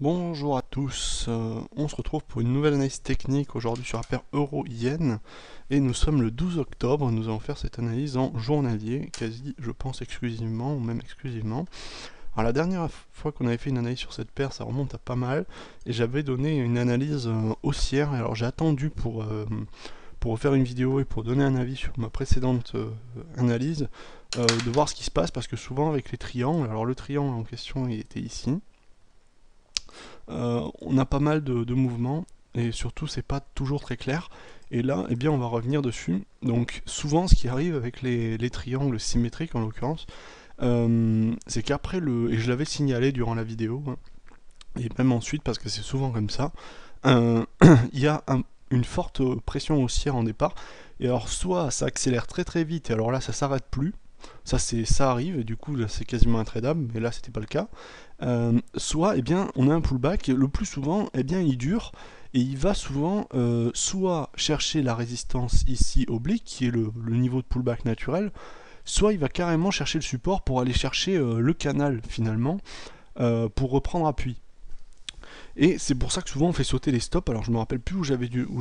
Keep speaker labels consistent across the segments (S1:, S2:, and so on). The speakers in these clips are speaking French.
S1: Bonjour à tous, on se retrouve pour une nouvelle analyse technique aujourd'hui sur la paire euro-yen et nous sommes le 12 octobre, nous allons faire cette analyse en journalier, quasi je pense exclusivement ou même exclusivement. Alors la dernière fois qu'on avait fait une analyse sur cette paire, ça remonte à pas mal et j'avais donné une analyse haussière. Alors j'ai attendu pour faire une vidéo et pour donner un avis sur ma précédente analyse, de voir ce qui se passe parce que souvent avec les triangles, alors le triangle en question il était ici. On a pas mal de mouvements et surtout c'est pas toujours très clair. Et là, eh bien, on va revenir dessus. Donc souvent ce qui arrive avec les triangles symétriques en l'occurrence, c'est qu'après et je l'avais signalé durant la vidéo, hein, et même ensuite parce que c'est souvent comme ça, il y a une forte pression haussière en départ. Et alors soit ça accélère très très vite et alors là ça s'arrête plus. Ça arrive et du coup là c'est quasiment intradable, mais là c'était pas le cas. Soit eh bien on a un pullback, le plus souvent eh bien il dure et il va souvent soit chercher la résistance ici oblique qui est le niveau de pullback naturel, soit il va carrément chercher le support pour aller chercher le canal finalement pour reprendre appui. Et c'est pour ça que souvent on fait sauter les stops. Alors je me rappelle plus où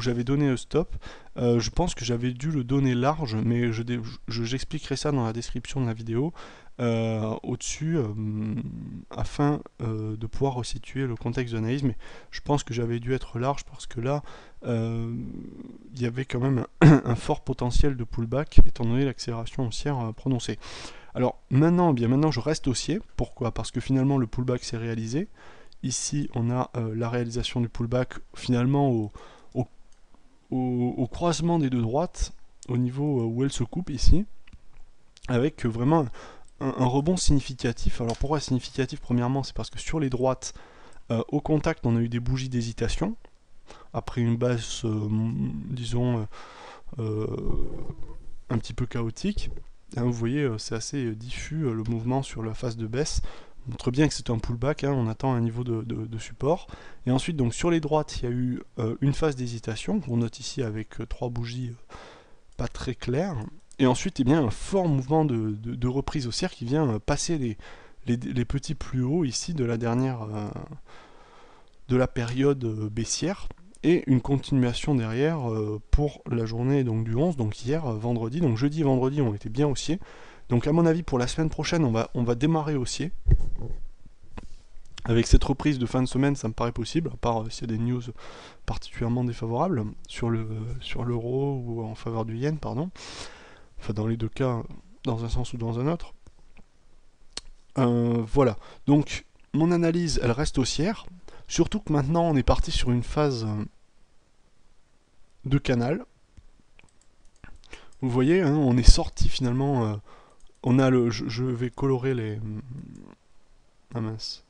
S1: j'avais donné le stop. Je pense que j'avais dû le donner large, mais j'expliquerai ça dans la description de la vidéo au-dessus afin de pouvoir resituer le contexte d'analyse. Mais je pense que j'avais dû être large parce que là il y avait quand même un fort potentiel de pullback étant donné l'accélération haussière prononcée. Alors maintenant, bien maintenant je reste haussier. Pourquoi? Parce que finalement le pullback s'est réalisé. Ici, on a la réalisation du pullback finalement au croisement des deux droites, au niveau où elles se coupent ici, avec vraiment un rebond significatif. Alors pourquoi significatif? Premièrement, c'est parce que sur les droites, au contact, on a eu des bougies d'hésitation, après une baisse, disons, un petit peu chaotique. Hein, vous voyez, c'est assez diffus le mouvement sur la phase de baisse. Montre bien que c'est un pullback, hein, on attend un niveau de support. Et ensuite, donc sur les droites, il y a eu une phase d'hésitation, qu'on note ici avec trois bougies pas très claires. Et ensuite, eh bien, un fort mouvement de reprise haussière qui vient passer les petits plus hauts ici de la dernière de la période baissière. Et une continuation derrière pour la journée donc, du 11, donc hier, vendredi. Donc jeudi et vendredi ont été bien haussiers. Donc à mon avis, pour la semaine prochaine, on va démarrer haussier. Avec cette reprise de fin de semaine, ça me paraît possible, à part s'il y a des news particulièrement défavorables sur l'euro ou en faveur du yen, pardon. Enfin, dans les deux cas, dans un sens ou dans un autre. Voilà. Donc, mon analyse, elle reste haussière. Surtout que maintenant, on est parti sur une phase de canal. Vous voyez, hein, on est sorti finalement. On a le. Je vais colorer les. Ah mince.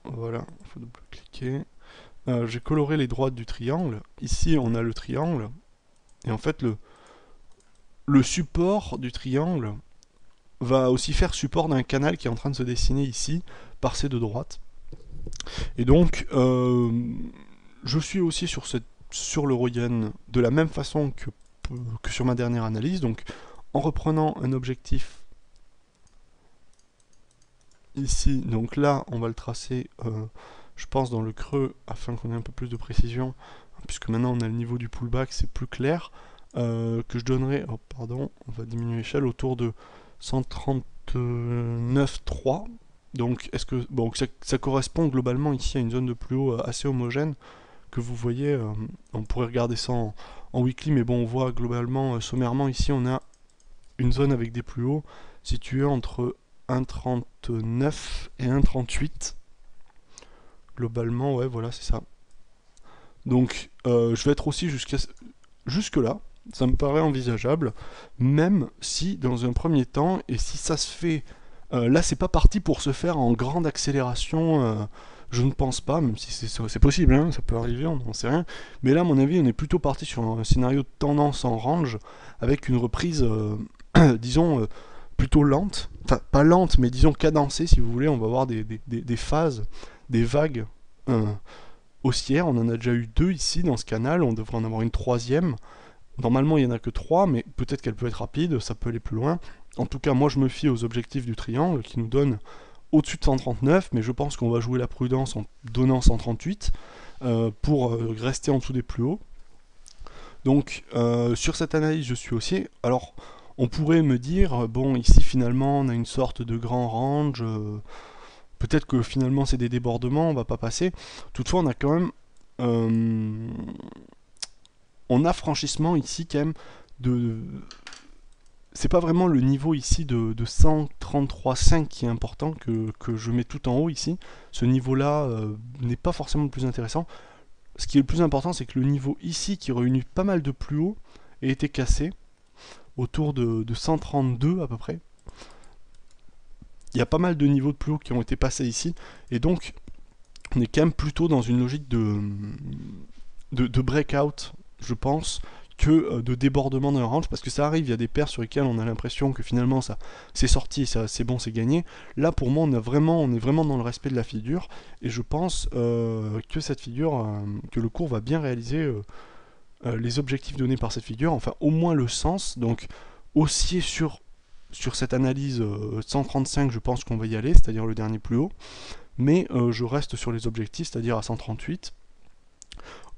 S1: Voilà, il faut double-cliquer. J'ai coloré les droites du triangle. Ici, on a le triangle. Et en fait, le support du triangle va aussi faire support d'un canal qui est en train de se dessiner ici, par ces deux droites. Et donc, je suis aussi sur l'euro-yen de la même façon que sur ma dernière analyse. Donc, en reprenant un objectif ici, donc là, on va le tracer, je pense, dans le creux, afin qu'on ait un peu plus de précision, puisque maintenant on a le niveau du pullback, c'est plus clair, que je donnerai, oh pardon, on va diminuer l'échelle, autour de 139,3. Donc, est-ce que, bon, ça correspond globalement ici à une zone de plus haut assez homogène, que vous voyez, on pourrait regarder ça en weekly, mais bon, on voit globalement, sommairement, ici, on a une zone avec des plus hauts situés entre 1,39 et 1,38. Globalement, ouais, voilà, c'est ça. Donc, je vais être aussi jusque là. Ça me paraît envisageable, même si dans un premier temps, et si ça se fait, là c'est pas parti pour se faire en grande accélération, je ne pense pas, même si c'est possible, hein, ça peut arriver, on n'en sait rien. Mais là, à mon avis, on est plutôt parti sur un scénario de tendance en range, avec une reprise, disons, plutôt lente, enfin pas lente, mais disons cadencée si vous voulez, on va avoir des phases, des vagues haussières, on en a déjà eu deux ici dans ce canal, on devrait en avoir une troisième. Normalement il n'y en a que trois, mais peut-être qu'elle peut être rapide, ça peut aller plus loin. En tout cas moi je me fie aux objectifs du triangle qui nous donnent au-dessus de 139, mais je pense qu'on va jouer la prudence en donnant 138 pour rester en dessous des plus hauts. Donc sur cette analyse, je suis haussier. Alors on pourrait me dire, bon ici finalement on a une sorte de grand range, peut-être que finalement c'est des débordements, on va pas passer. Toutefois on a quand même... on a franchissement ici quand même de... C'est pas vraiment le niveau ici de 133,5 qui est important, que je mets tout en haut ici. Ce niveau-là n'est pas forcément le plus intéressant. Ce qui est le plus important, c'est que le niveau ici, qui réunit pas mal de plus haut, ait été cassé, autour de 132 à peu près. Il y a pas mal de niveaux de plus haut qui ont été passés ici, et donc on est quand même plutôt dans une logique de breakout, je pense, que de débordement d'un range, parce que ça arrive, il y a des paires sur lesquelles on a l'impression que finalement ça c'est sorti, c'est bon, c'est gagné. Là pour moi on est vraiment dans le respect de la figure, et je pense que cette figure, que le cours va bien réaliser les objectifs donnés par cette figure, enfin au moins le sens. Donc haussier sur cette analyse 135, je pense qu'on va y aller, c'est-à-dire le dernier plus haut, mais je reste sur les objectifs, c'est-à-dire à 138.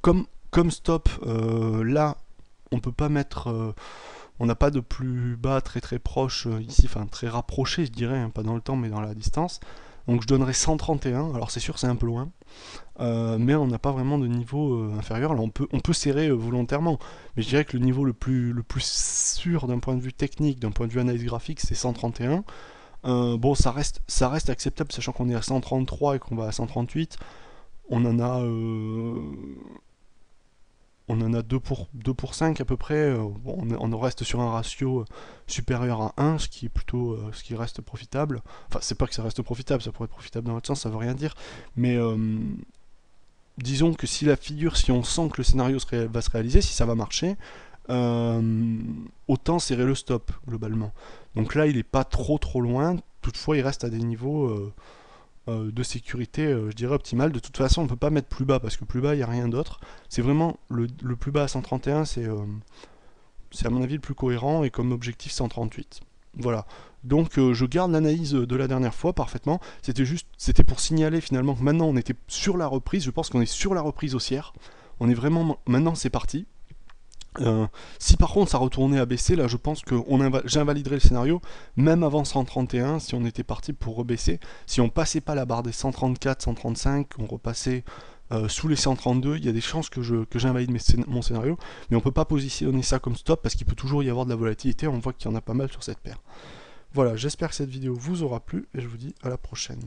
S1: Comme stop, là on peut pas mettre, on n'a pas de plus bas très proche ici, enfin très rapproché je dirais, hein, pas dans le temps mais dans la distance. Donc je donnerais 131, alors c'est sûr c'est un peu loin, mais on n'a pas vraiment de niveau inférieur. Alors on peut serrer volontairement, mais je dirais que le niveau le plus sûr d'un point de vue technique, d'un point de vue analyse graphique, c'est 131. Bon, ça reste acceptable, sachant qu'on est à 133 et qu'on va à 138. On en a 2 pour 5 à peu près. Bon, on reste sur un ratio supérieur à 1, ce qui est plutôt ce qui reste profitable. Enfin, c'est pas que ça reste profitable, ça pourrait être profitable dans l'autre sens, ça veut rien dire. Mais disons que si on sent que le scénario va se réaliser, si ça va marcher, autant serrer le stop globalement. Donc là, il est pas trop loin. Toutefois, il reste à des niveaux de sécurité, je dirais optimale. De toute façon, on ne peut pas mettre plus bas parce que plus bas, il n'y a rien d'autre. C'est vraiment le plus bas à 131, c'est à mon avis le plus cohérent, et comme objectif 138. Voilà. Donc je garde l'analyse de la dernière fois parfaitement. C'était pour signaler finalement que maintenant on était sur la reprise. Je pense qu'on est sur la reprise haussière. On est vraiment, maintenant c'est parti. Si par contre ça retournait à baisser, là je pense que j'invaliderais le scénario, même avant 131, si on était parti pour rebaisser. Si on passait pas la barre des 134, 135, on repassait sous les 132, il y a des chances que j'invalide mon scénario, mais on peut pas positionner ça comme stop, parce qu'il peut toujours y avoir de la volatilité, on voit qu'il y en a pas mal sur cette paire. Voilà, j'espère que cette vidéo vous aura plu, et je vous dis à la prochaine.